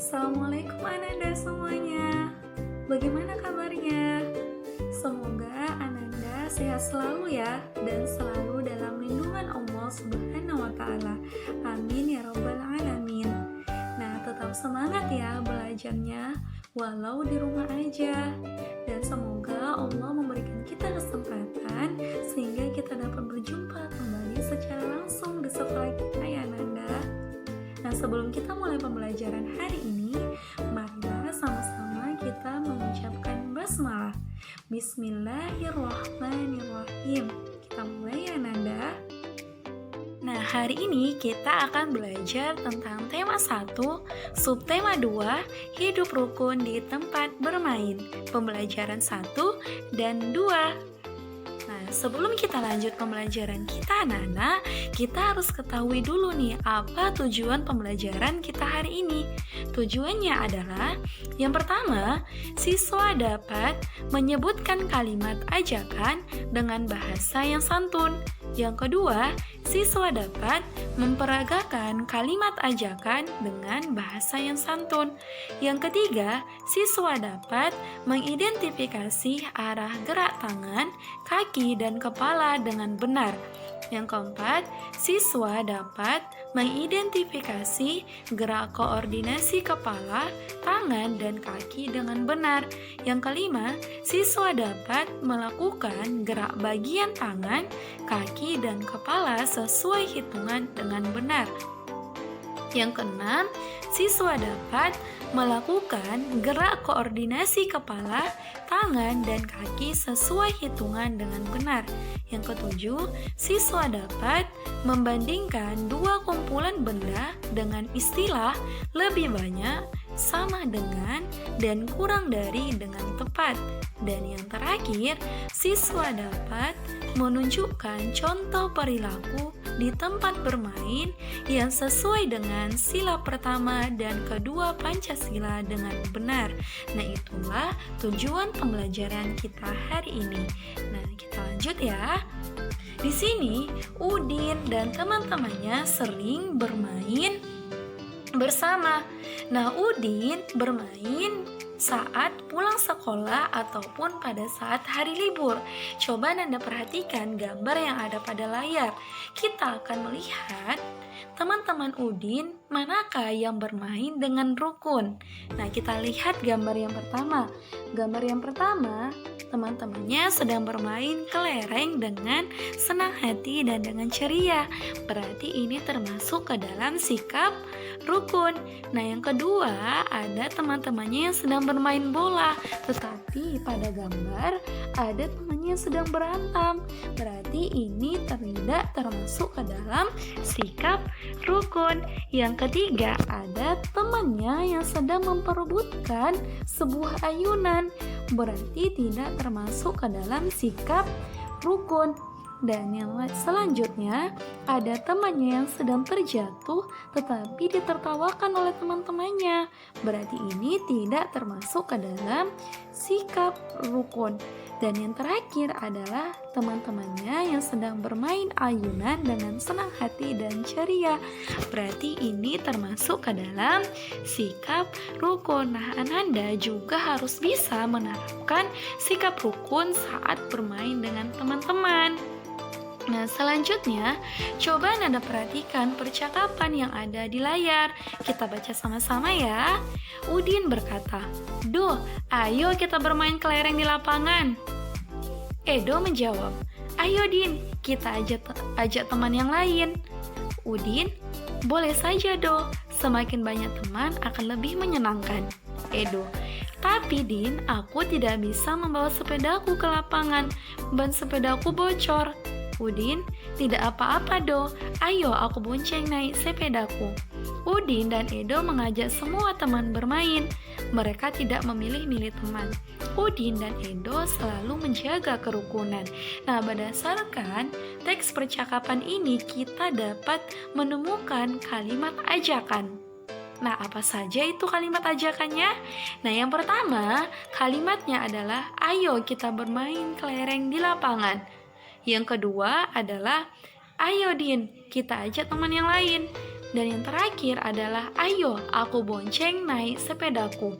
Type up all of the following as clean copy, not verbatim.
Assalamualaikum Ananda semuanya. Bagaimana kabarnya? Semoga Ananda sehat selalu ya dan selalu dalam lindungan Allah Subhanahu wa taala. Amin ya rabbal alamin. Nah, tetap semangat ya belajarnya walau di rumah aja. Dan semoga Allah memberikan kita kesempatan sehingga kita dapat berjumpa kembali secara langsung di sekolah kita ya Ananda. Nah, sebelum kita mulai pembelajaran hari ini, marilah sama-sama kita mengucapkan basmalah. Bismillahirrahmanirrahim. Kita mulai ya Nanda. Nah, hari ini kita akan belajar tentang tema 1, subtema 2, hidup rukun di tempat bermain. Pembelajaran 1 dan 2. Nah, sebelum kita lanjut pembelajaran kita, anak-anak, kita harus ketahui dulu nih apa tujuan pembelajaran kita hari ini. Tujuannya adalah, yang pertama, siswa dapat menyebutkan kalimat ajakan dengan bahasa yang santun. Yang kedua, siswa dapat memperagakan kalimat ajakan dengan bahasa yang santun. Yang ketiga, siswa dapat mengidentifikasi arah gerak tangan, kaki, dan kepala dengan benar. Yang keempat, siswa dapat mengidentifikasi gerak koordinasi kepala, tangan, dan kaki dengan benar. Yang kelima, siswa dapat melakukan gerak bagian tangan, kaki, dan kepala sesuai hitungan dengan benar. Yang keenam, siswa dapat melakukan gerak koordinasi kepala, tangan, dan kaki sesuai hitungan dengan benar. Yang ketujuh, siswa dapat membandingkan dua kumpulan benda dengan istilah lebih banyak, sama dengan, dan kurang dari dengan tepat. Dan yang terakhir, siswa dapat menunjukkan contoh perilaku di tempat bermain yang sesuai dengan sila pertama dan kedua Pancasila dengan benar. Nah, itulah tujuan pembelajaran kita hari ini. Nah, kita lanjut ya. Di sini, Udin dan teman-temannya sering bermain bersama. Nah, Udin bermain saat pulang sekolah ataupun pada saat hari libur. Coba Nanda perhatikan gambar yang ada pada layar. Kita akan melihat teman-teman Udin manakah yang bermain dengan rukun. Nah, kita lihat gambar yang pertama. Gambar yang pertama, teman-temannya sedang bermain kelereng dengan senang hati dan dengan ceria. Berarti ini termasuk ke dalam sikap rukun. Nah, yang kedua, ada teman-temannya yang sedang bermain bola, tetapi pada gambar ada temannya yang sedang berantem. Berarti ini tidak termasuk ke dalam sikap rukun. Yang ketiga, ada temannya yang sedang memperebutkan sebuah ayunan. Berarti tidak termasuk ke dalam sikap rukun. Dan yang selanjutnya, ada temannya yang sedang terjatuh tetapi ditertawakan oleh teman-temannya. Berarti ini tidak termasuk ke dalam sikap rukun. Dan yang terakhir adalah teman-temannya yang sedang bermain ayunan dengan senang hati dan ceria. Berarti ini termasuk ke dalam sikap rukun. Nah, Ananda juga harus bisa menerapkan sikap rukun saat bermain dengan teman-teman. Nah, selanjutnya, coba Nanda perhatikan percakapan yang ada di layar. Kita baca sama-sama ya. Udin berkata, "Duh, ayo kita bermain kelereng di lapangan." Edo menjawab, "Ayo Din, kita ajak teman yang lain." Udin, "Boleh saja Do, semakin banyak teman akan lebih menyenangkan." Edo, "Tapi Din, aku tidak bisa membawa sepedaku ke lapangan, ban sepedaku bocor." Udin, "Tidak apa-apa Do, ayo aku bonceng naik sepedaku." Udin dan Edo mengajak semua teman bermain. Mereka tidak memilih-milih teman. Udin dan Edo selalu menjaga kerukunan. Nah, berdasarkan teks percakapan ini, kita dapat menemukan kalimat ajakan. Nah, apa saja itu kalimat ajakannya? Nah, yang pertama, kalimatnya adalah, "Ayo kita bermain kelereng di lapangan." Yang kedua adalah, "Ayo Din, kita ajak teman yang lain." Dan yang terakhir adalah ayo aku bonceng naik sepedaku.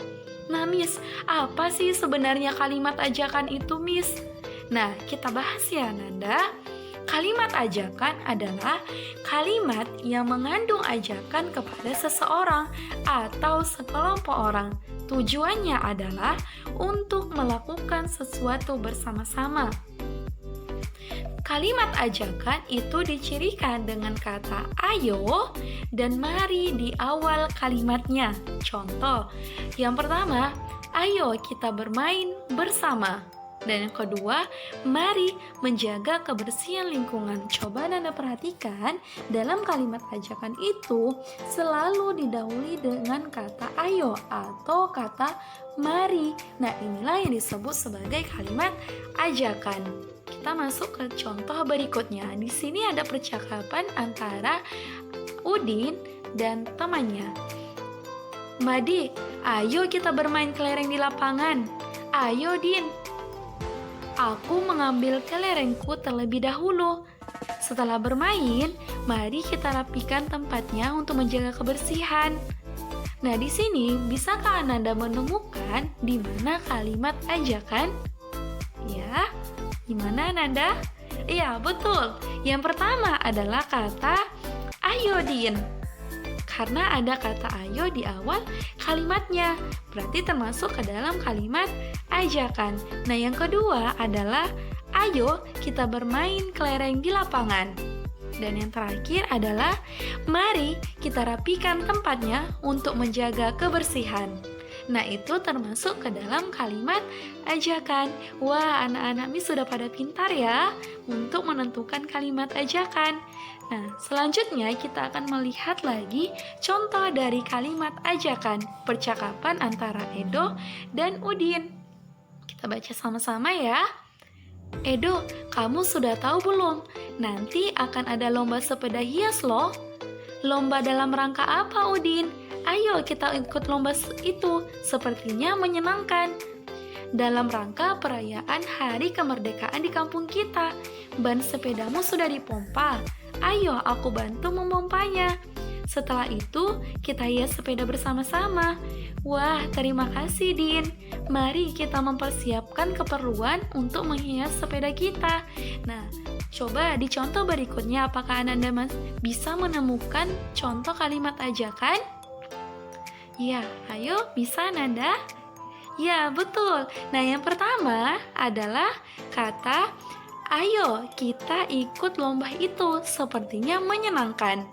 Nah Miss, apa sih sebenarnya kalimat ajakan itu Miss? Nah kita bahas ya Nanda. Kalimat ajakan adalah kalimat yang mengandung ajakan kepada seseorang atau sekelompok orang. Tujuannya adalah untuk melakukan sesuatu bersama-sama. Kalimat ajakan itu dicirikan dengan kata ayo dan mari di awal kalimatnya. Contoh, yang pertama, ayo kita bermain bersama. Dan yang kedua, mari menjaga kebersihan lingkungan. Coba Nanda perhatikan, dalam kalimat ajakan itu selalu didahului dengan kata ayo atau kata mari. Nah, inilah yang disebut sebagai kalimat ajakan. Kita masuk ke contoh berikutnya. Di sini ada percakapan antara Udin dan temannya. Madi, ayo kita bermain kelereng di lapangan. Ayo Din. Aku mengambil kelerengku terlebih dahulu. Setelah bermain, mari kita rapikan tempatnya untuk menjaga kebersihan. Nah, di sini bisakah Ananda menemukan di mana kalimat ajakan? Ya, gimana Ananda? Iya, betul. Yang pertama adalah kata ayo Din. Karena ada kata ayo di awal kalimatnya, berarti termasuk ke dalam kalimat ajakan. Nah, yang kedua adalah ayo kita bermain kelereng di lapangan. Dan yang terakhir adalah mari kita rapikan tempatnya untuk menjaga kebersihan. Nah, itu termasuk ke dalam kalimat ajakan. Wah, anak-anak Miss sudah pada pintar ya untuk menentukan kalimat ajakan. Nah, selanjutnya kita akan melihat lagi contoh dari kalimat ajakan, percakapan antara Edo dan Udin. Kita baca sama-sama ya. Edo, kamu sudah tahu belum? Nanti akan ada lomba sepeda hias loh. Lomba dalam rangka apa, Udin? Ayo kita ikut lomba itu, sepertinya menyenangkan. Dalam rangka perayaan Hari Kemerdekaan di kampung kita, ban sepedamu sudah dipompa. Ayo aku bantu memompanya. Setelah itu, kita hias sepeda bersama-sama. Wah, terima kasih Din. Mari kita mempersiapkan keperluan untuk menghias sepeda kita. Nah, coba di contoh berikutnya, apakah Anda bisa menemukan contoh kalimat ajakan? Ya, ayo bisa Nanda? Ya, betul. Nah, yang pertama adalah kata ayo kita ikut lomba itu, sepertinya menyenangkan.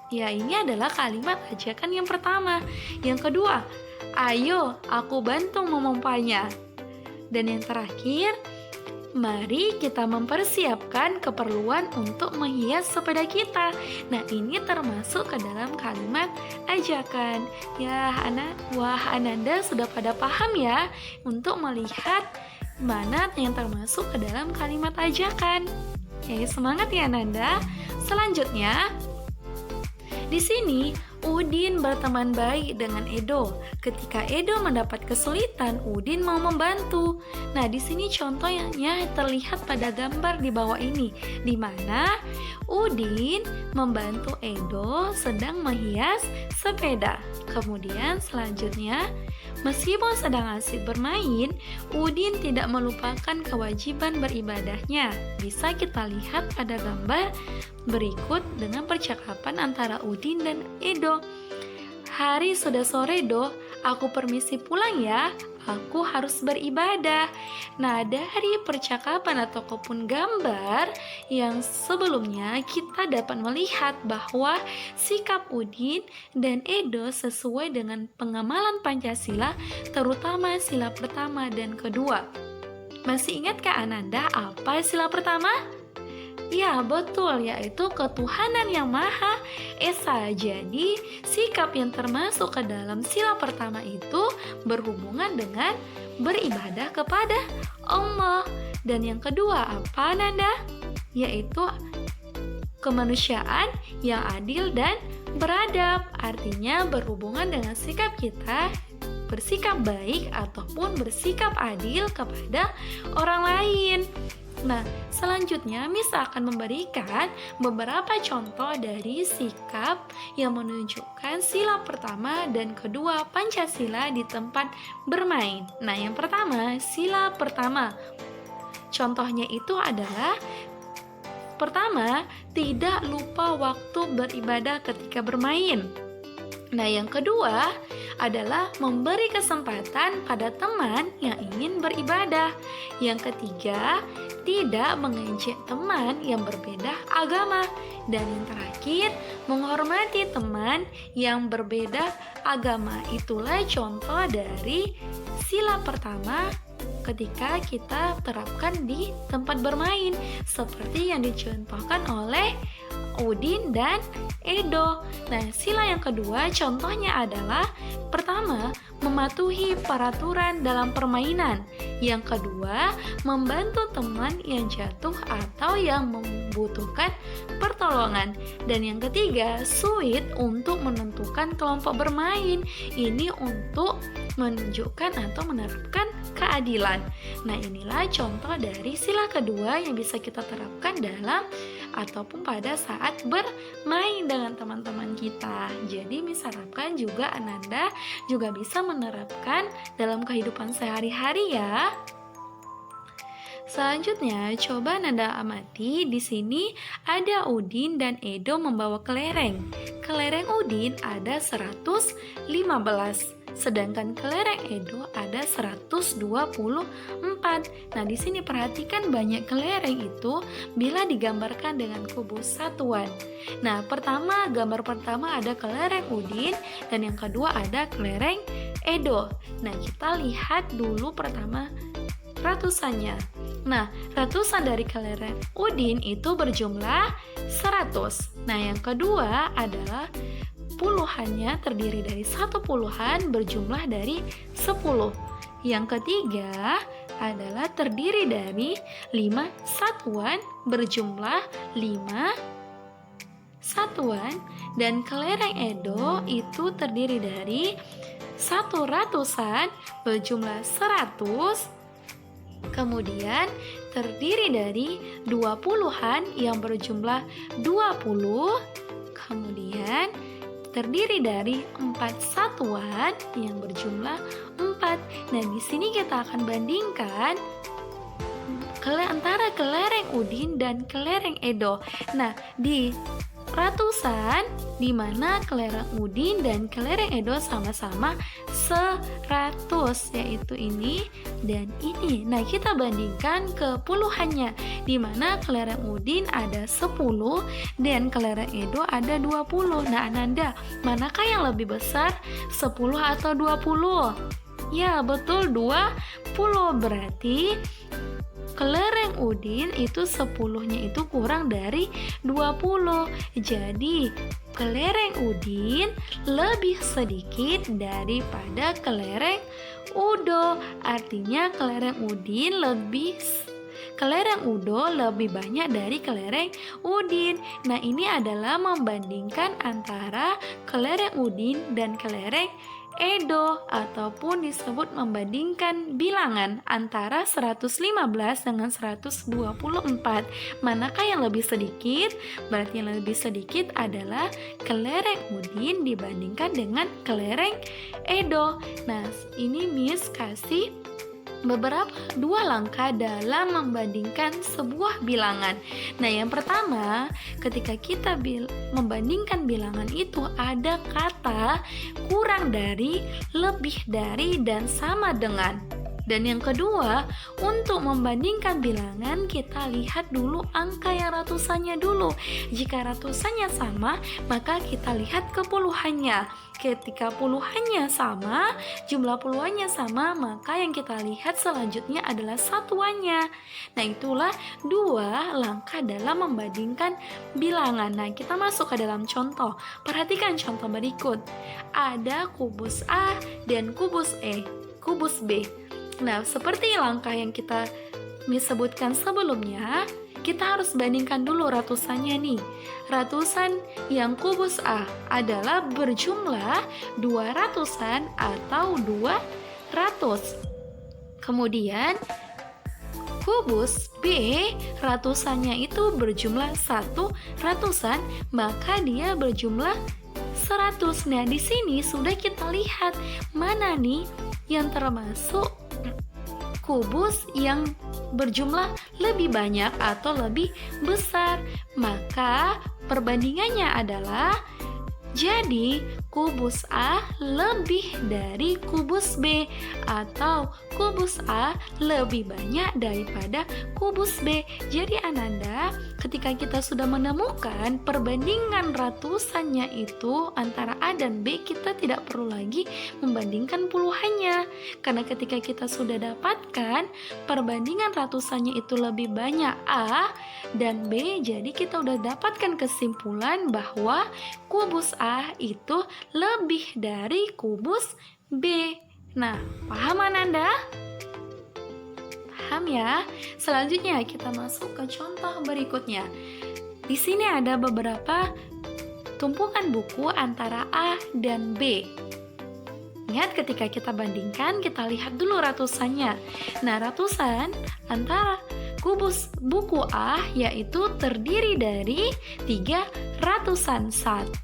Ya, ini adalah kalimat ajakan yang pertama. Yang kedua, ayo aku bantu memompanya. Dan yang terakhir, mari kita mempersiapkan keperluan untuk menghias sepeda kita. Nah, ini termasuk ke dalam kalimat ajakan. Ya, Ananda sudah pada paham ya untuk melihat mana yang termasuk ke dalam kalimat ajakan. Oke, semangat ya Ananda. Selanjutnya, di sini Udin berteman baik dengan Edo. Ketika Edo mendapat kesulitan, Udin mau membantu. Nah, di sini contohnya terlihat pada gambar di bawah ini, di mana Udin membantu Edo sedang menghias sepeda. Kemudian selanjutnya, meskipun sedang asik bermain, Udin tidak melupakan kewajiban beribadahnya. Bisa kita lihat pada gambar berikut dengan percakapan antara Udin dan Edo. Hari sudah sore Do, aku permisi pulang ya. Aku harus beribadah. Nah, dari percakapan ataupun gambar yang sebelumnya kita dapat melihat bahwa sikap Udin dan Edo sesuai dengan pengamalan Pancasila, terutama sila pertama dan kedua. Masih ingatkah Ananda apa sila pertama? Ya, betul, yaitu ketuhanan yang Maha Esa. Jadi, sikap yang termasuk ke dalam sila pertama itu berhubungan dengan beribadah kepada Allah. Dan yang kedua, apa Nanda? Yaitu kemanusiaan yang adil dan beradab. Artinya berhubungan dengan sikap kita bersikap baik ataupun bersikap adil kepada orang lain. Nah, selanjutnya Miss akan memberikan beberapa contoh dari sikap yang menunjukkan sila pertama dan kedua Pancasila di tempat bermain. Nah, yang pertama, sila pertama. Contohnya itu adalah pertama, tidak lupa waktu beribadah ketika bermain. Nah, yang kedua adalah memberi kesempatan pada teman yang ingin beribadah. Yang ketiga, tidak mengejek teman yang berbeda agama. Dan yang terakhir, menghormati teman yang berbeda agama. Itulah contoh dari sila pertama ketika kita terapkan di tempat bermain, seperti yang dicontohkan oleh Udin dan Edo. Nah, sila yang kedua contohnya adalah pertama, mematuhi peraturan dalam permainan. Yang kedua, membantu teman yang jatuh atau yang membutuhkan pertolongan. Dan yang ketiga, suit untuk menentukan kelompok bermain. Ini untuk menunjukkan atau menerapkan keadilan. Nah, inilah contoh dari sila kedua yang bisa kita terapkan dalam ataupun pada saat bermain dengan teman-teman kita. Jadi Miss harapkan juga Ananda juga bisa menerapkan dalam kehidupan sehari-hari ya. Selanjutnya, coba Ananda amati di sini ada Udin dan Edo membawa kelereng. Kelereng Udin ada 115, sedangkan kelereng Edo ada 124. Nah, di sini perhatikan banyak kelereng itu bila digambarkan dengan kubus satuan. Nah, gambar pertama ada kelereng Udin dan yang kedua ada kelereng Edo. Nah, kita lihat dulu pertama ratusannya. Nah, ratusan dari kelereng Udin itu berjumlah 100. Nah, yang kedua adalah puluhannya terdiri dari satu puluhan berjumlah dari 10. Yang ketiga adalah terdiri dari 5 satuan berjumlah 5 satuan. Dan kelereng Edo itu terdiri dari 1 ratusan berjumlah 100. Kemudian terdiri dari 20-an yang berjumlah 20. Kemudian terdiri dari 4 satuan yang berjumlah 4. Nah, di sini kita akan bandingkan antara kelereng Udin dan kelereng Edo. Nah, di ratusan di mana kelereng Udin dan kelereng Edo sama-sama 100, yaitu ini dan ini. Nah, kita bandingkan ke puluhannya di mana kelereng Udin ada 10 dan kelereng Edo ada 20. Nah, Ananda, manakah yang lebih besar, 10 atau 20? Ya, betul, 20. Berarti kelereng Udin itu 10-nya itu kurang dari 20. Jadi kelereng Udin lebih sedikit daripada kelereng Udo. Artinya kelereng Udo lebih banyak dari kelereng Udin. Nah, ini adalah membandingkan antara kelereng Udin dan kelereng Edo, ataupun disebut membandingkan bilangan antara 115 dengan 124. Manakah yang lebih sedikit? Berarti yang lebih sedikit adalah kelereng Udin dibandingkan dengan kelereng Edo. Nah, ini Miss kasih beberapa 2 langkah dalam membandingkan sebuah bilangan. Nah, yang pertama, ketika kita membandingkan bilangan itu ada kata kurang dari, lebih dari, dan sama dengan. Dan yang kedua, untuk membandingkan bilangan kita lihat dulu angka yang ratusannya dulu. Jika ratusannya sama, maka kita lihat ke puluhannya. Ketika puluhannya sama, jumlah puluhannya sama, maka yang kita lihat selanjutnya adalah satuannya. Nah, itulah 2 langkah dalam membandingkan bilangan. Nah, kita masuk ke dalam contoh. Perhatikan contoh berikut. Ada kubus A dan kubus B. Nah, seperti langkah yang kita sebutkan sebelumnya, kita harus bandingkan dulu ratusannya nih. Ratusan yang kubus A adalah berjumlah 200-an atau 200. Kemudian kubus B ratusannya itu berjumlah 1 ratusan, maka dia berjumlah 100. Nah, di sini sudah kita lihat mana nih yang termasuk kubus yang berjumlah lebih banyak atau lebih besar. Maka perbandingannya adalah jadi kubus A lebih dari kubus B, atau kubus A lebih banyak daripada kubus B. Jadi Ananda, ketika kita sudah menemukan perbandingan ratusannya itu antara A dan B, kita tidak perlu lagi membandingkan puluhannya. Karena ketika kita sudah dapatkan perbandingan ratusannya itu lebih banyak A dan B, jadi kita udah dapatkan kesimpulan bahwa kubus A itu lebih dari kubus B. Nah, paham Ananda? Paham ya? Selanjutnya kita masuk ke contoh berikutnya. Di sini ada beberapa tumpukan buku antara A dan B. Ingat ketika kita bandingkan, kita lihat dulu ratusannya. Nah, ratusan antara kubus buku A yaitu terdiri dari 3 ratusan, 1,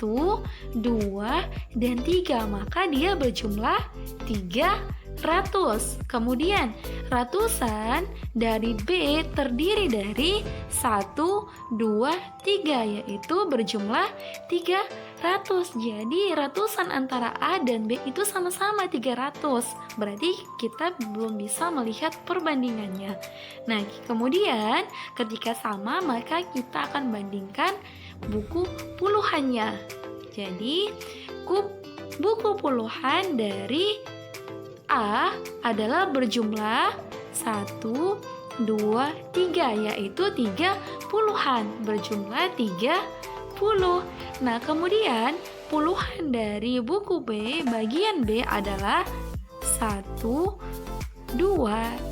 2, dan 3, maka dia berjumlah 300. Kemudian ratusan dari B terdiri dari 1, 2, 3, yaitu berjumlah 300. Jadi ratusan antara A dan B itu sama-sama 300. Berarti kita belum bisa melihat perbandingannya. Nah, kemudian ketika sama maka kita akan bandingkan buku puluhannya. Jadi buku puluhan dari A adalah berjumlah 1, 2, 3, yaitu 3 puluhan, berjumlah 30. Nah, kemudian puluhan dari buku B bagian B adalah 1, 2,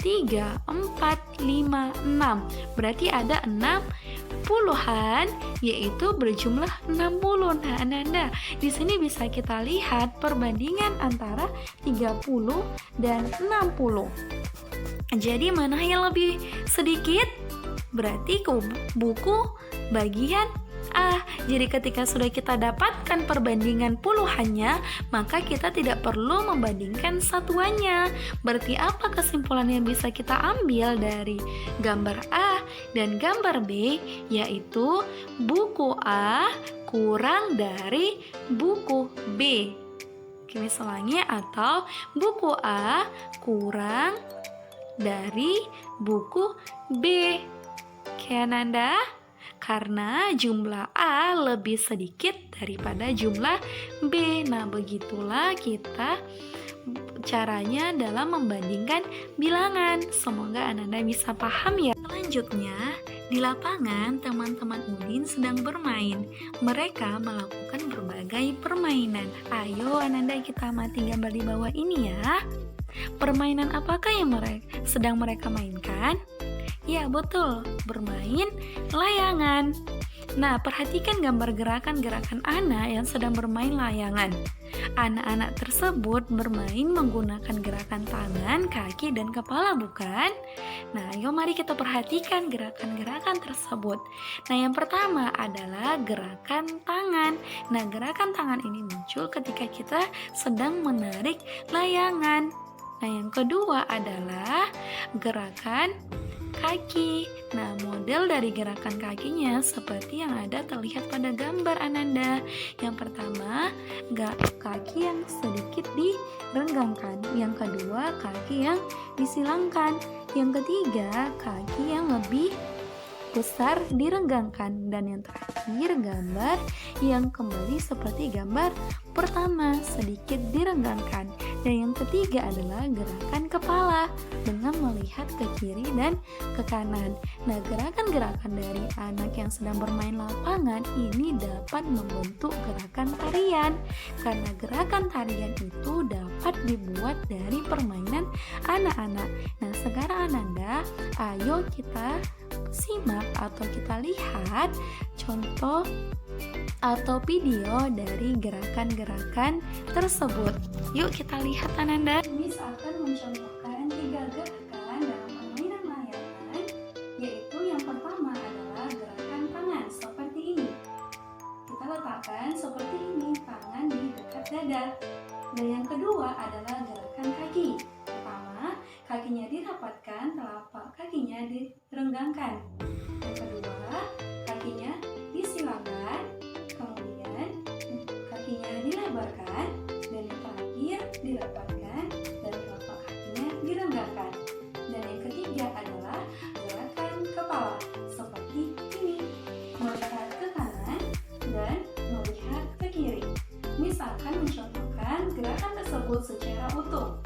3, 4, 5, 6. Berarti ada 6 puluhan, yaitu berjumlah 60. Nah, Ananda, di sini bisa kita lihat perbandingan antara 30 dan 60. Jadi mana yang lebih sedikit? Berarti buku bagian A. Jadi ketika sudah kita dapatkan perbandingan puluhannya, maka kita tidak perlu membandingkan satuannya. Berarti apa kesimpulan yang bisa kita ambil dari gambar A dan gambar B? Yaitu buku A kurang dari buku B. Misalnya, atau buku A kurang dari buku B. Oke, Ananda? Karena jumlah A lebih sedikit daripada jumlah B. Nah, begitulah kita caranya dalam membandingkan bilangan. Semoga Ananda bisa paham ya. Selanjutnya, di lapangan teman-teman Udin sedang bermain. Mereka melakukan berbagai permainan. Ayo Ananda, kita amati gambar di bawah ini ya. Permainan apakah yang sedang mereka mainkan? Ya, betul, bermain layangan. Nah, perhatikan gambar gerakan-gerakan anak yang sedang bermain layangan. Anak-anak tersebut bermain menggunakan gerakan tangan, kaki, dan kepala, bukan? Nah, ayo mari kita perhatikan gerakan-gerakan tersebut. Nah, yang pertama adalah gerakan tangan. Nah, gerakan tangan ini muncul ketika kita sedang menarik layangan. Nah, yang kedua adalah gerakan kaki. Nah, model dari gerakan kakinya seperti yang ada terlihat pada gambar Ananda. Yang pertama, kaki yang sedikit direnggangkan. Yang kedua, kaki yang disilangkan. Yang ketiga, kaki yang lebih besar direnggangkan. Dan yang terakhir, gambar yang kembali seperti gambar pertama, sedikit direnggangkan. Dan yang ketiga adalah gerakan kepala dengan melihat ke kiri dan ke kanan. Nah, gerakan-gerakan dari anak yang sedang bermain lapangan ini dapat membentuk gerakan tarian. Karena gerakan tarian itu dapat dibuat dari permainan anak-anak. Nah, sekarang Ananda, ayo kita simak atau kita lihat contoh atau video dari gerakan-gerakan tersebut. Yuk kita lihat Ananda. Miss akan mencontohkan 3 gerakan dalam permainan layangan Ananda. Dan yang kedua adalah gerakan kaki. Pertama, kakinya dirapatkan, telapak kakinya direnggangkan. Yang kedua, kakinya disilangkan, kemudian kakinya dilebarkan, dan yang terakhir dirapatkan dan telapak kakinya direnggangkan. Dan yang ketiga adalah gerakan kepala seperti ini, melihat ke kanan dan melihat ke kiri. Misalkan mencontohkan gerakan tersebut secara utuh.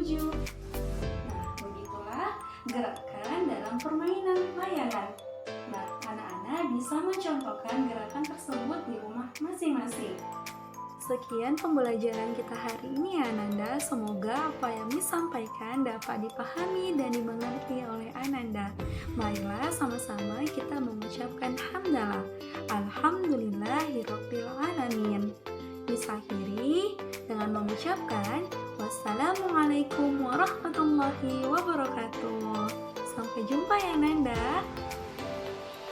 7. Nah, begitulah gerakan dalam permainan layangan. Nah, anak-anak bisa mencontohkan gerakan tersebut di rumah masing-masing. Sekian pembelajaran kita hari ini ya Ananda. Semoga apa yang disampaikan dapat dipahami dan dimengerti oleh Ananda. Marilah sama-sama kita mengucapkan hamdalah. Alhamdulillahirabbil alamin. Bisa akhiri dengan mengucapkan wassalamualaikum warahmatullahi wabarakatuh. Sampai jumpa ya Ananda.